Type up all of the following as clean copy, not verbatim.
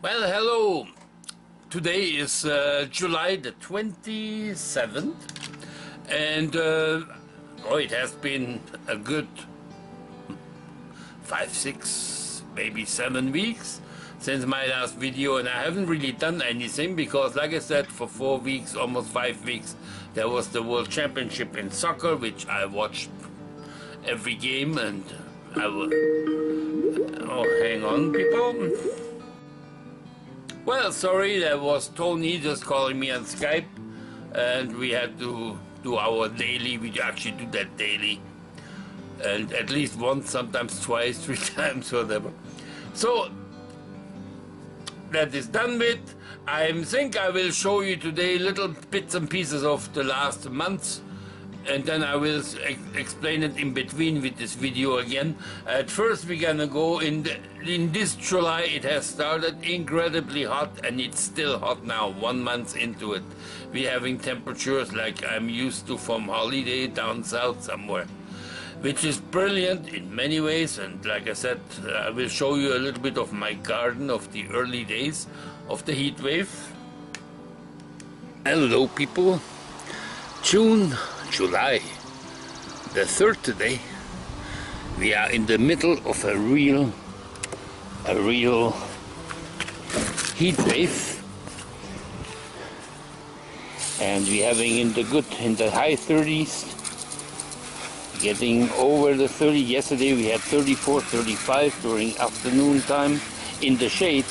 Well, hello. Today is July the 27th, and it has been a good 5, 6, maybe 7 weeks since my last video, and I haven't really done anything because, like I said, for 4 weeks, almost 5 weeks, there was the World Championship in soccer, which I watched every game, and I will... Oh, hang on, people. Well, sorry, that was Tony just calling me on Skype, and we had to do our daily. We actually do that daily, and at least once, sometimes twice, 3 times, whatever. So that is done with. I think I will show you today little bits and pieces of the last months, and then I will explain it in between with this video again. At first we're gonna go in this July. It has started incredibly hot, and it's still hot now, 1 month into it. We're having temperatures like I'm used to from holiday down south somewhere, which is brilliant in many ways. And like I said, I will show you a little bit of my garden of the early days of the heat wave. Hello people, July the 3rd today. We are in the middle of a real heat wave, and we're having in the high 30s, getting over the 30. Yesterday we had 34, 35 during afternoon time in the shade,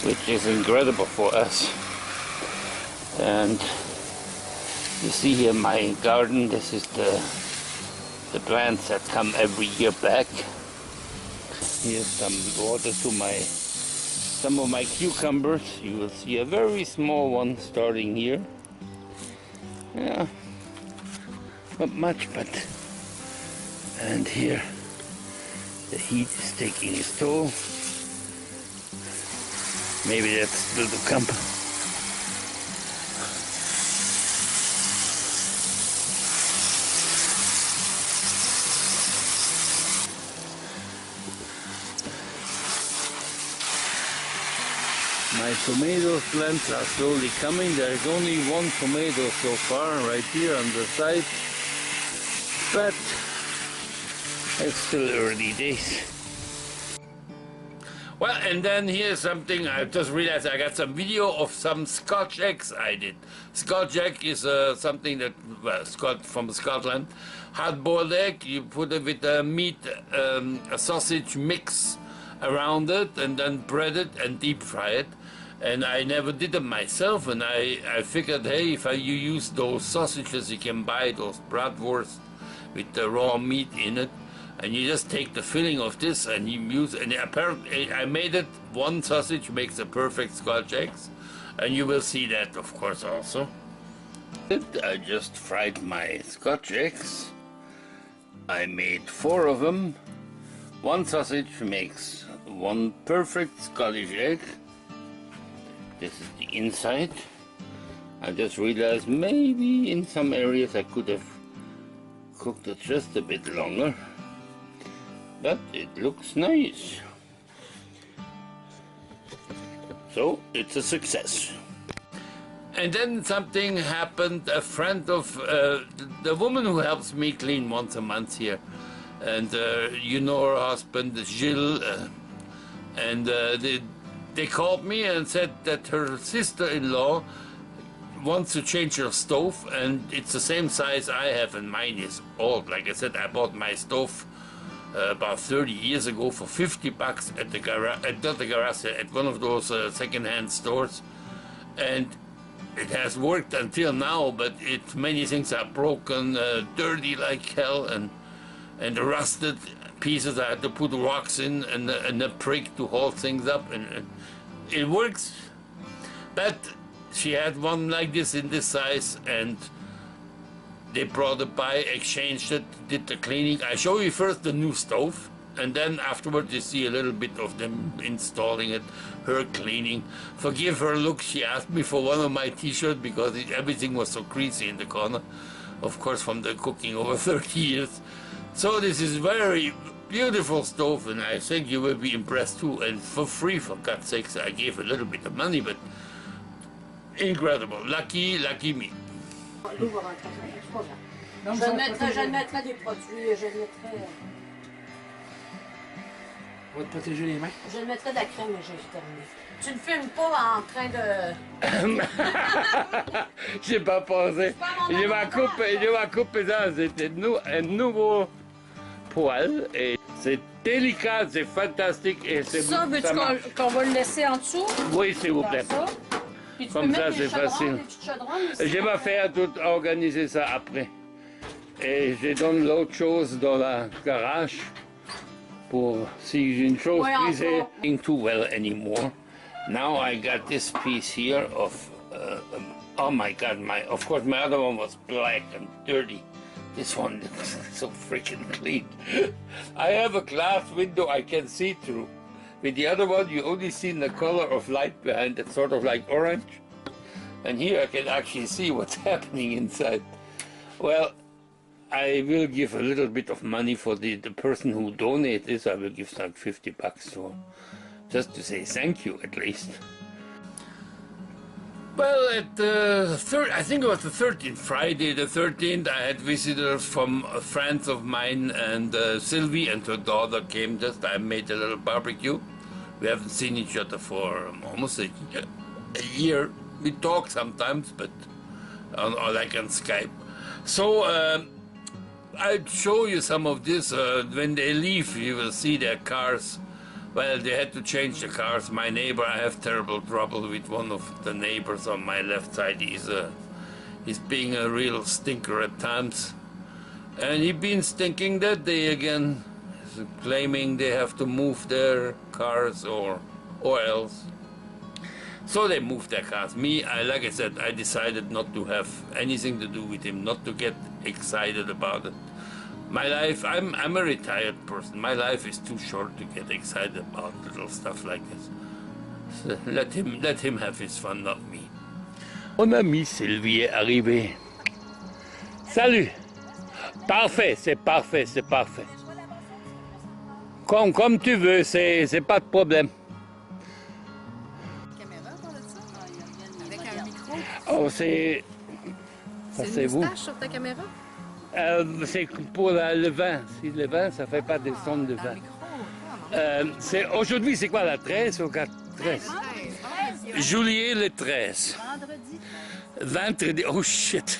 which is incredible for us. And you see here my garden. This is the plants that come every year back. Here's some water to some of my cucumbers. You will see a very small one starting here. Yeah, not much, but... And here the heat is taking its toll. Maybe that's still to come. My tomato plants are slowly coming. There's only one tomato so far, right here on the side, but it's still early days. Well, and then here's something I just realized. I got some video of some Scotch eggs I did. Scotch egg is something that, well, from Scotland. Hard-boiled egg, you put it with a meat, a sausage mix around it, and then bread it and deep fry it. And I never did it myself, and I figured, hey, if you use those sausages, you can buy those bratwurst with the raw meat in it, and you just take the filling of this and you use, and apparently I made it, one sausage makes a perfect Scotch eggs, and you will see that, of course, also. I just fried my Scotch eggs. I made 4 of them. One sausage makes one perfect Scottish egg. This is the inside. I just realized maybe in some areas I could have cooked it just a bit longer, but it looks nice. So it's a success. And then something happened. A friend of the woman who helps me clean once a month here, and you know her husband, Gilles, and they called me and said that her sister-in-law wants to change her stove, and it's the same size I have, and mine is old. Like I said, I bought my stove about 30 years ago for $50 at the garage, at one of those second-hand stores, and it has worked until now, but many things are broken, dirty like hell, and rusted pieces. I had to put rocks in and a prick to hold things up, and it works. But she had one like this in this size, and they brought it by, exchanged it, did the cleaning. I show you first the new stove, and then afterwards you see a little bit of them installing it, her cleaning. Forgive her look, she asked me for one of my t-shirts because everything was so greasy in the corner, of course from the cooking over 30 years. So this is very beautiful stove, and I think you will be impressed too. And for free, for God's sakes, I gave a little bit of money, but incredible. Lucky me. Je mettrai des produits, je mettrai... On va te protéger les mains? Je mettrai de la crème, mais j'ai terminé. Tu ne filmes pas en train de... J'ai pas pensé. Je vais couper ça. C'est un nouveau poêle et c'est délicat, c'est fantastique. Et Ça, veux-tu qu'on va le laisser en dessous? Oui, s'il vous plaît. Puis tu Comme peux ça, mettre des c'est chaudrons, facile. des petits chaudrons aussi. Je vais faire tout, organiser ça après. Et je donne l'autre chose dans la garage pour si j'ai une chose brisée. Not too well anymore. Now I got this piece here of oh my God! Of course my other one was black and dirty. This one looks so freaking clean. I have a glass window I can see through. With the other one, you only see the color of light behind it, sort of like orange. And here I can actually see what's happening inside. Well, I will give a little bit of money for the person who donated this. I will give like $50 to him, just to say thank you at least. Well, I think it was the 13th, Friday the 13th, I had visitors from friends of mine, and Sylvie and her daughter came just. I made a little barbecue. We haven't seen each other for almost a year. We talk sometimes, but like on Skype. So I'll show you some of this. When they leave, you will see their cars. Well, they had to change the cars. My neighbor, I have terrible trouble with one of the neighbors on my left side. He's being a real stinker at times. And he's been stinking that day again, claiming they have to move their cars or else. So they moved their cars. Me, like I said, I decided not to have anything to do with him, not to get excited about it. My life, I'm a retired person. My life is too short to get excited about little stuff like this. So let him have his fun, not me. Mon ami Sylvie est arrivé. Salut. Parfait, c'est parfait, c'est parfait. Comme tu veux, c'est pas de problème. Avec un micro. Oh, c'est C'est une moustache sur ta caméra? C'est pour le vin. Si le vin, ça fait pas des sons de vin. Aujourd'hui, c'est quoi, la 13 ou 13? Juillet le 13. Vendredi, oh shit.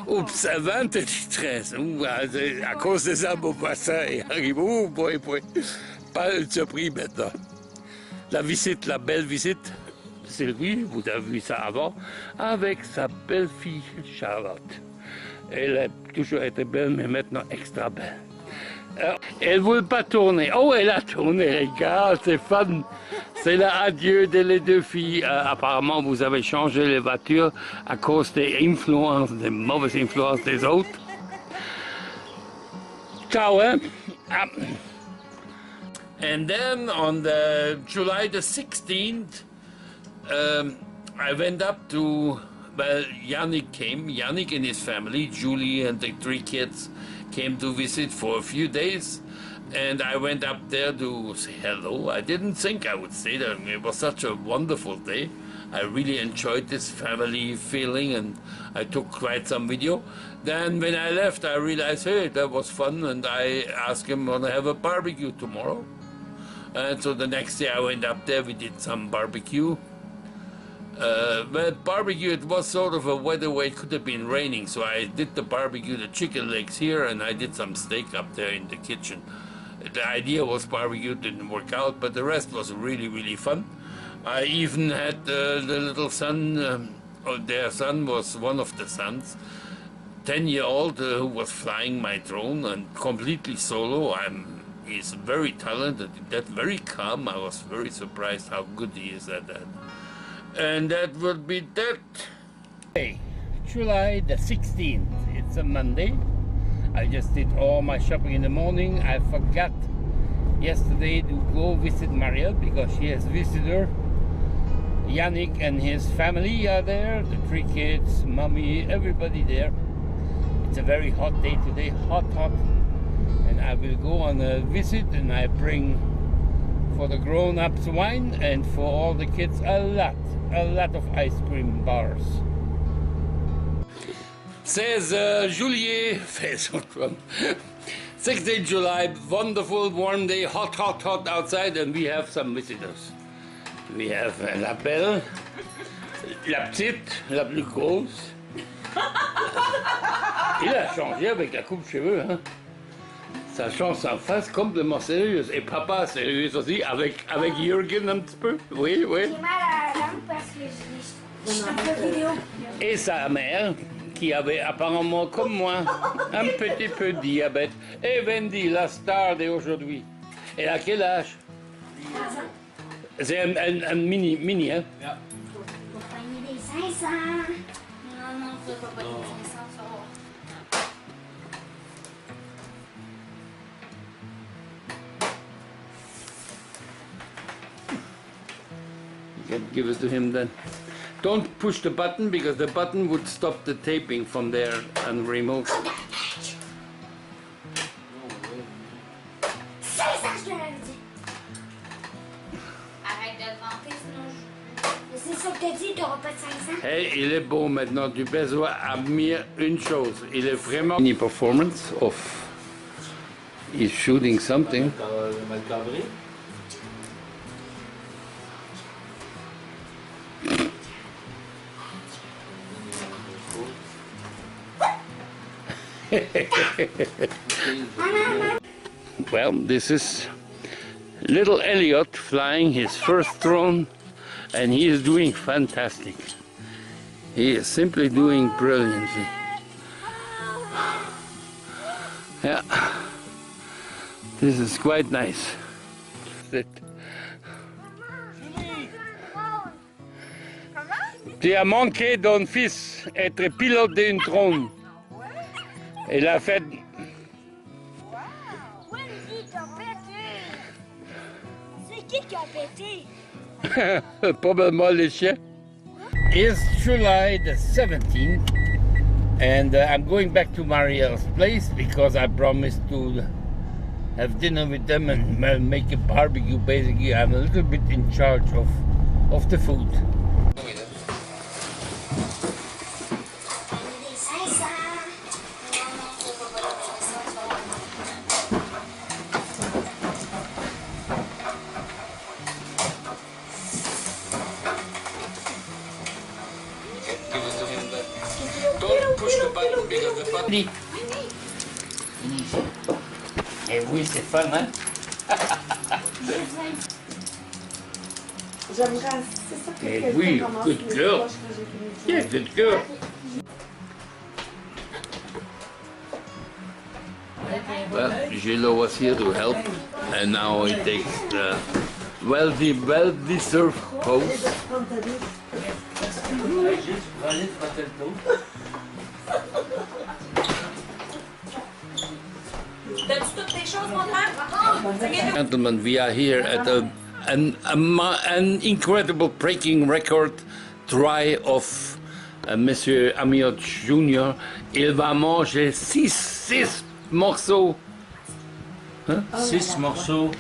Oups, vendredi 13. À cause de ça, mon voisin arrive. Oh boy. Pas de surprise maintenant. La visite, la belle visite. Sylvie, vous avez vu ça avant, avec sa belle-fille Charlotte. Elle a toujours été belle, mais maintenant extra belle. Elle ne veut pas tourner. Oh, elle a tourné, regarde, c'est fun. C'est l'adieu des deux filles. Apparemment, vous avez changé les voitures à cause des influences, des mauvaises influences des autres. Ciao, hein? And then on July the 16th, I went up to, well, Yannick came. Yannick and his family, Julie and the 3 kids, came to visit for a few days. And I went up there to say hello. I didn't think I would stay there. It was such a wonderful day. I really enjoyed this family feeling, and I took quite some video. Then when I left, I realized, hey, that was fun, and I asked him, want to have a barbecue tomorrow? And so the next day I went up there, we did some barbecue. But barbecue, it was sort of a weather where it could have been raining, so I did the barbecue, the chicken legs here, and I did some steak up there in the kitchen. The idea was barbecue, didn't work out, but the rest was really, really fun. I even had the little son, their son was one of the sons, 10-year-old, who was flying my drone, and completely solo. He's very talented, that very calm. I was very surprised how good he is at that. And that would be that. Hey, July the 16th. It's a Monday. I just did all my shopping in the morning. I forgot yesterday to go visit Marielle because she has visitor. Yannick and his family are there. The 3 kids, mommy, everybody there. It's a very hot day today. Hot. And I will go on a visit and I bring for the grown-ups wine and for all the kids a lot of ice cream bars. 16 juillet, 16th July, wonderful warm day, hot outside, and we have some visitors. We have la belle, la petite, la plus grosse. Il a changé avec la coupe de cheveux, hein. Ça change sa face complètement sérieuse. Et papa sérieux aussi, avec Jurgen un petit peu. Oui, oui. J'ai mal à la langue parce que je un peu vidéo. Et sa mère, qui avait apparemment, comme moi, un petit peu de diabète. Et Wendy, la star d'aujourd'hui. Elle a quel âge? 3 ans. C'est un mini, hein? Faut pogner des 500. Non, faut pas pogner des 500, ça va. Give it to him then. Don't push the button because the button would stop the taping from there and remove. 500, je te l'avais dit. Arrête de vanter, sinon je... C'est ça que t'as dit, t'auras pas de 500. Hey, il est beau maintenant. Tu besoin admire une chose. Il est vraiment une performance of. He's shooting something. Well, this is little Elliot flying his first drone, and he is doing fantastic. He is simply doing brilliantly. Yeah, this is quite nice. Tu as manqué ton fils être pilote d'une drone. Il a fait. Wendy, t'as pété. C'est qui a pété? Probablement les chiens. It's July the 17th, and I'm going back to Marielle's place because I promised to have dinner with them and make a barbecue. Basically, I'm a little bit in charge of the food. Don't push the button because the button. Et oui, c'est fun, hein? J'aimerais, c'est ça que Eh quelqu'un oui, commence good les girl. poches quand j'ai fini de Yeah, jouer. good girl. Well, Gillo was here to help, and now he takes the well-deserved pose. T'as-tu toutes tes choses, mon frère? Gentlemen, we are here at an incredible breaking record try of Monsieur Amiot Jr. Il va manger 6 morceaux. Hein? 6 morceaux.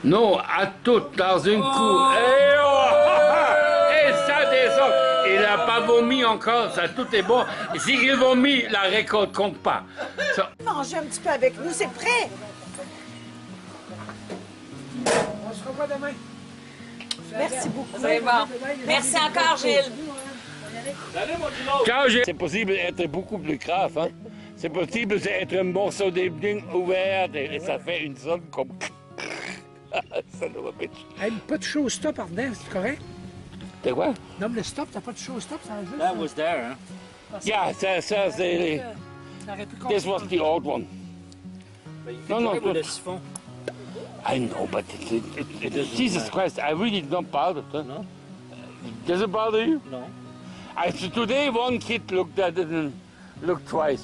Non, à tout dans un coup. Et, et ça descend. Il n'a pas vomi encore, ça tout est bon. S'il vomit, la récolte compte pas. So, Mangez un petit peu avec nous, c'est prêt. On se revoit demain. Merci beaucoup. C'est bon. Merci encore, Gilles. quand c'est possible d'être beaucoup plus grave, hein. C'est possible d'être un morceau de ding ouvert et ça fait une sonne comme. Ça ne va pas. Hey, pas de show stop en dedans, c'est correct? C'est quoi? Non, mais le stop, t'as pas de show stop, ça juste. That was there, hein? Yeah, ça c'est. T'aurais pu This was the old one. No, no, Avec good. le siphon. I know, but Jesus Christ, I really don't bother. Huh? No. Does it bother you? No. Today one kid looked at it and looked twice.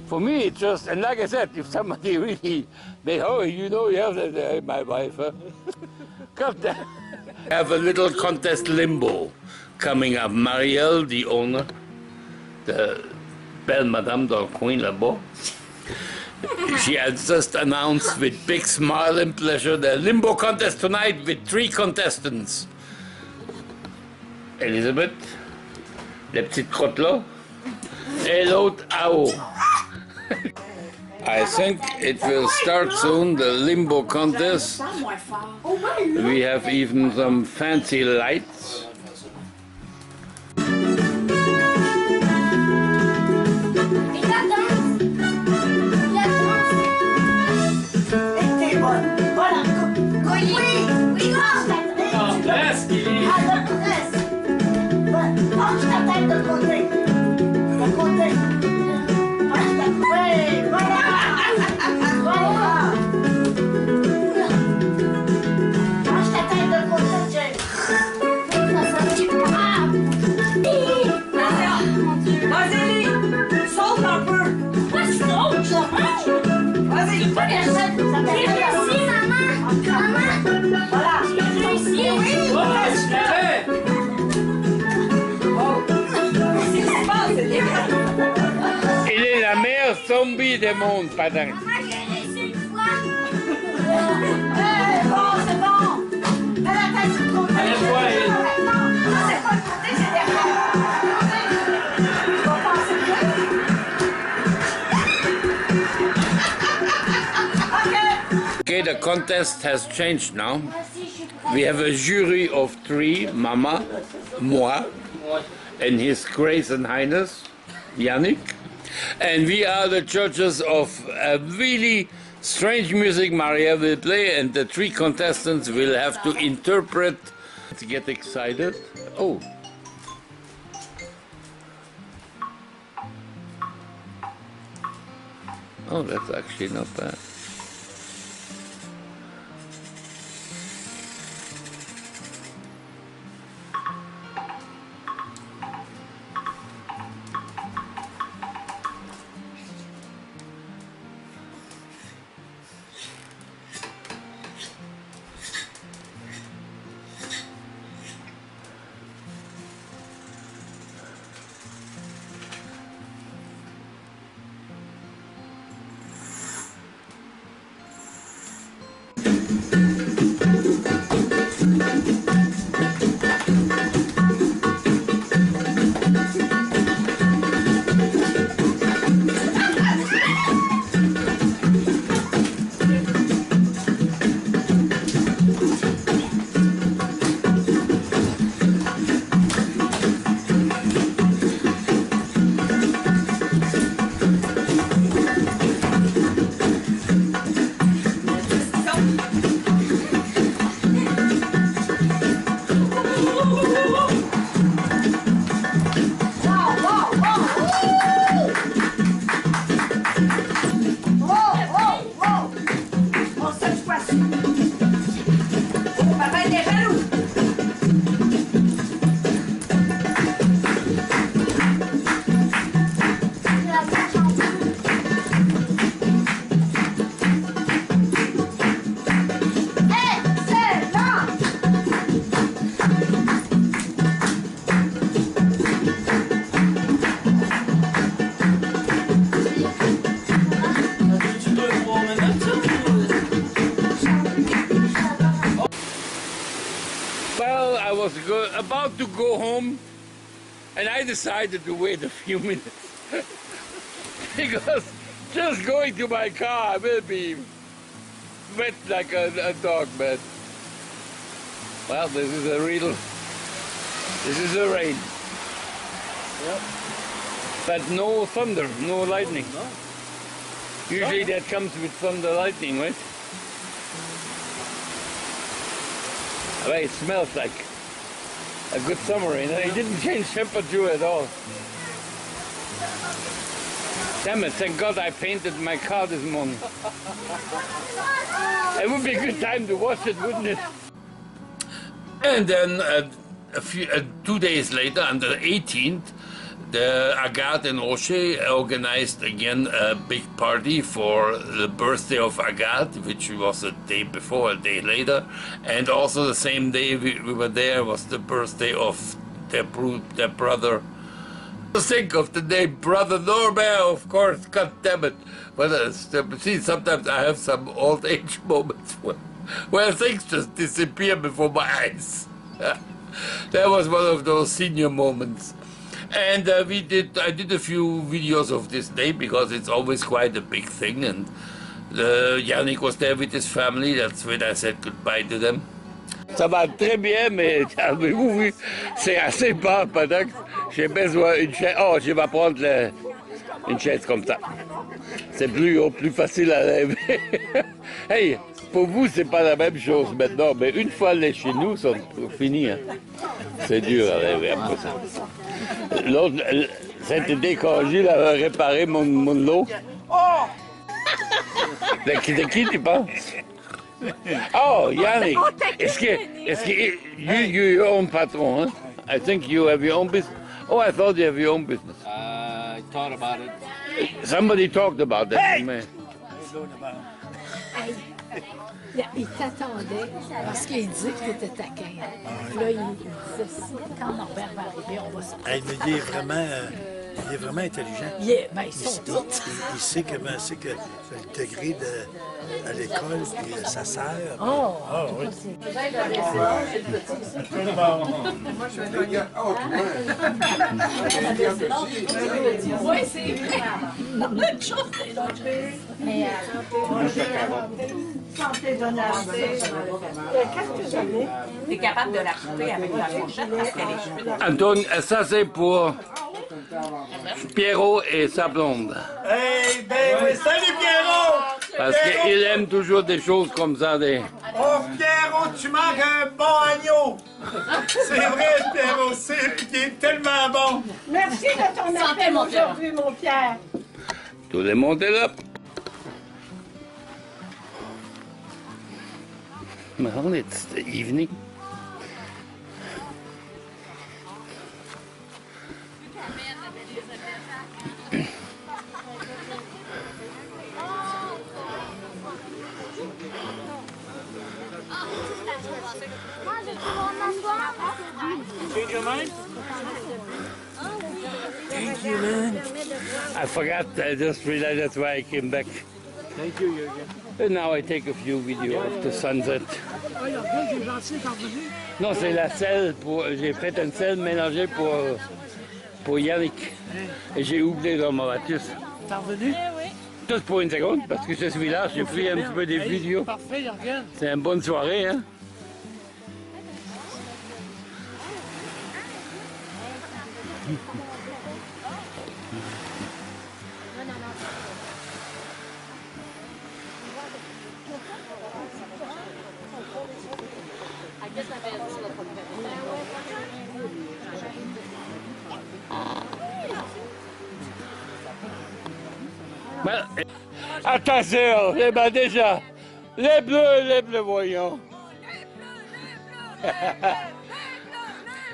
For me, it's just, and like I said, if somebody really, you know, you have that, my wife, huh? Got that. I have a little contest limbo coming up. Marielle, the owner, the belle madame dans le coin là-bas, She has just announced with big smile and pleasure the limbo contest tonight with 3 contestants. Elizabeth, la petite crotte là, et l'autre à-haut. I think it will start soon, the limbo contest. We have even some fancy lights. Il est la meilleure zombie du monde, padin. Okay, the contest has changed now. We have a jury of 3, Mama, moi, and His Grace and Highness, Yannick. And we are the judges of a really strange music Maria will play, and the 3 contestants will have to interpret. To get excited. Oh. Oh, that's actually not bad. Well, I was about to go home, and I decided to wait a few minutes. Because just going to my car, I will be wet like a dog, man. Well, this is a rain. Yep. But no thunder, no lightning. No. Usually that comes with thunder lightning, right? Well, it smells like a good summer, you know? It didn't change temperature at all. Damn it, thank God I painted my car this morning. It would be a good time to wash it, wouldn't it? And then 2 days later, on the 18th, the Agathe and Rocher organized again a big party for the birthday of Agathe, which was a day before, a day later. And also the same day we were there was the birthday of their brother Think of the name Brother Norbert, of course, God damn it. But see, sometimes I have some old age moments where things just disappear before my eyes. That was one of those senior moments. And I did a few videos of this day because it's always quite a big thing. And Yannick was there with his family. That's when I said goodbye to them. Ça va très bien, mais calmez-vous, oui. C'est assez bas pendant que j'ai besoin d'une chaise. Oh, je vais prendre une chaise comme ça. C'est plus facile à lever. Hey, pour vous, c'est pas la même chose maintenant, mais une fois les chez nous sont finis. Hein. C'est dur à lever après ça. L'autre, cet été, quand Gilles a réparé mon lot. De qui tu penses? Oh, Yannick, est-ce que you your own patron, huh? I think you have your own business. Oh, I thought you have your own business. I thought about it. Somebody talked about that. Hey! Man. Il t'attendait parce qu'il disait que tu étais taquin. Là, il disait, quand Norbert va arriver, on va se Hey, mais il est vraiment intelligent. ils sont tous. Il sait comment c'est que le degré à l'école, puis ça sert. Oh, oui. Oui, c'est vrai. Une chose, c'est dangereux. Mais santé donation. Quelques années. Tu es capable de la couper avec la fourchette parce qu'elle est cheveux. Antoine, ça c'est pour Pierrot et sa blonde. Hey, ben oui, salut Pierrot! Parce qu'il aime toujours des choses comme ça. Oh Pierrot, tu manques un bon agneau! C'est vrai Pierrot, il est tellement bon! Merci de ton appel aujourd'hui, mon Pierre. Tout le monde est là. Well, it's the evening. Change your mind? Thank you, man. I forgot, I just realized that's why I came back. Thank you, Jurgen. And now I take a few videos of the sunset. Ah, Jurgen, j'ai gentil d'en venir. Non, c'est la selle, j'ai fait une selle mélangée pour Yannick. Et j'ai oublié dans ma voiture. T'es revenu? Juste pour une seconde, parce que je suis là, j'ai pris un petit peu des vidéos. Parfait, Jurgen. C'est une bonne soirée, hein? Ben, attention, eh ben déjà, les bleus, voyons.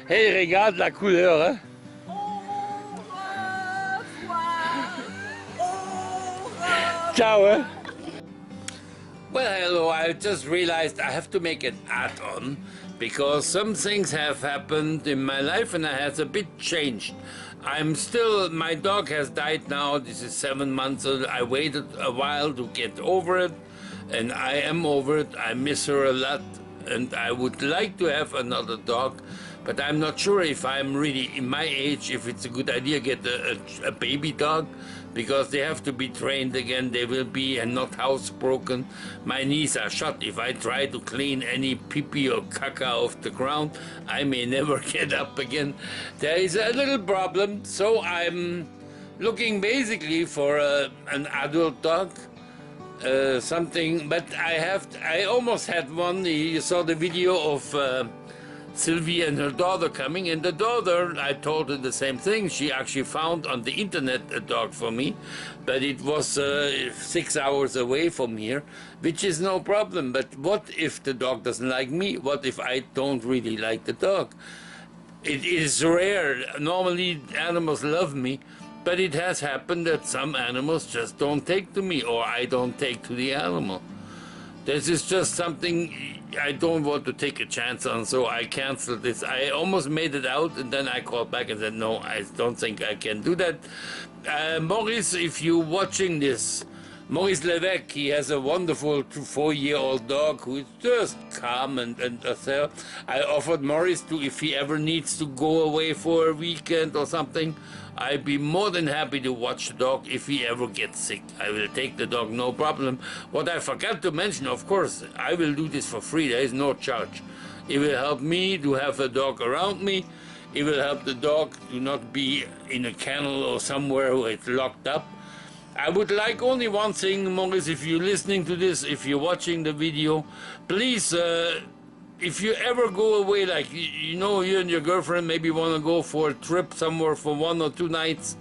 Hey, regarde la couleur, hein? Ciao, hein? Well, hello, I just realized I have to make an add-on because some things have happened in my life and I has a bit changed. My dog has died now, this is 7 months old. I waited a while to get over it and I am over it. I miss her a lot and I would like to have another dog, but I'm not sure if I'm really in my age, if it's a good idea to get a baby dog, because they have to be trained again. They will be and not housebroken. My knees are shot. If I try to clean any pee-pee or caca off the ground, I may never get up again. There is a little problem, so I'm looking basically for an adult dog. Something, but I almost had one. You saw the video of Sylvie and her daughter coming, and the daughter, I told her the same thing. She actually found on the internet a dog for me, but it was 6 hours away from here, which is no problem. But what if the dog doesn't like me? What if I don't really like the dog? It is rare. Normally animals love me, but it has happened that some animals just don't take to me, or I don't take to the animal. This is just something I don't want to take a chance on, so I canceled this. I almost made it out, and then I called back and said, no, I don't think I can do that. Maurice, if you're watching this, Maurice Levesque, he has a wonderful 4-year-old dog who is just calm and docile. I offered Maurice to, if he ever needs to go away for a weekend or something, I'd be more than happy to watch the dog if he ever gets sick. I will take the dog, no problem. What I forgot to mention, of course, I will do this for free. There is no charge. It will help me to have a dog around me. It will help the dog to not be in a kennel or somewhere where it's locked up. I would like only one thing, Maurice, if you're listening to this, if you're watching the video, please, if you ever go away, like, you know, you and your girlfriend maybe want to go for a trip somewhere for 1 or 2 nights,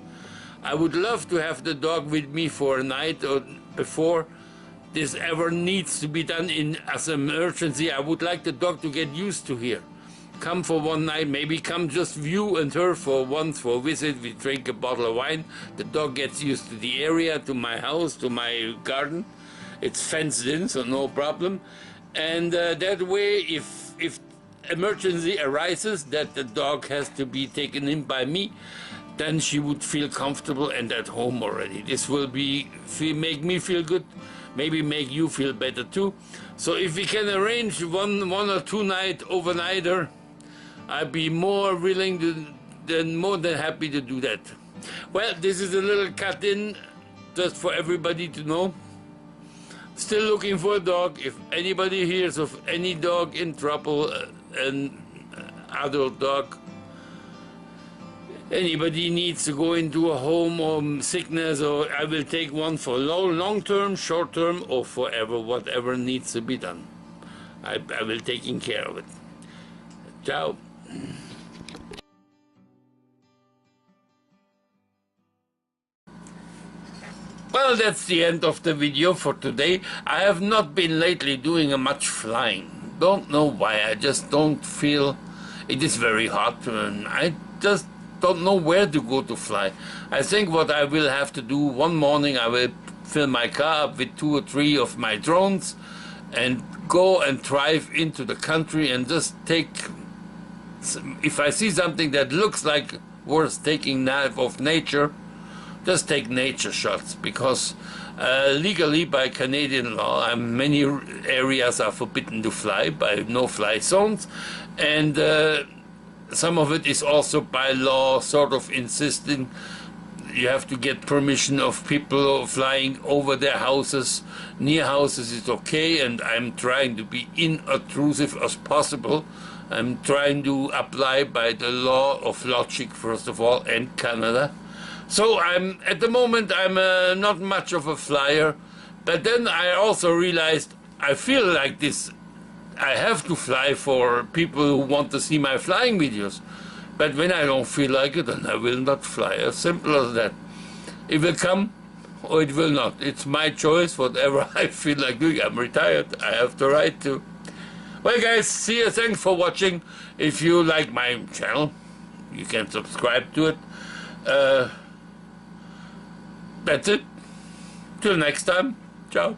I would love to have the dog with me for a night or before this ever needs to be done as an emergency. I would like the dog to get used to here. Come for 1 night, maybe come just you and her for once for a visit. We drink a bottle of wine. The dog gets used to the area, to my house, to my garden. It's fenced in, so no problem. And that way, if emergency arises that the dog has to be taken in by me, then she would feel comfortable and at home already. This will make me feel good, maybe make you feel better too. So if we can arrange one or 2 night overnighter, I'd be more willing more than happy to do that. Well, this is a little cut in just for everybody to know. Still looking for a dog. If anybody hears of any dog in trouble, an adult dog, anybody needs to go into a home or sickness, or I will take one for long term, short term, or forever, whatever needs to be done. I will take care of it. Ciao. Well, that's the end of the video for today. I have not been lately doing much flying. Don't know why, I just don't feel it is very hot, and I just don't know where to go to fly. I think what I will have to do, one morning I will fill my car up with 2 or 3 of my drones and go and drive into the country and just take, if I see something that looks like worth taking of nature, just take nature shots, because legally by Canadian law, many areas are forbidden to fly by no-fly zones, and some of it is also by law sort of insisting you have to get permission of people flying over their houses. Near houses is okay, and I'm trying to be inintrusive as possible. I'm trying to apply by the law of logic, first of all, and Canada. So at the moment, I'm not much of a flyer, but then I also realized I feel like this. I have to fly for people who want to see my flying videos. But when I don't feel like it, then I will not fly. As simple as that. It will come or it will not. It's my choice, whatever I feel like doing. I'm retired. I have the right to. Well, guys, see you. Thanks for watching. If you like my channel, you can subscribe to it. That's it. Till next time. Ciao.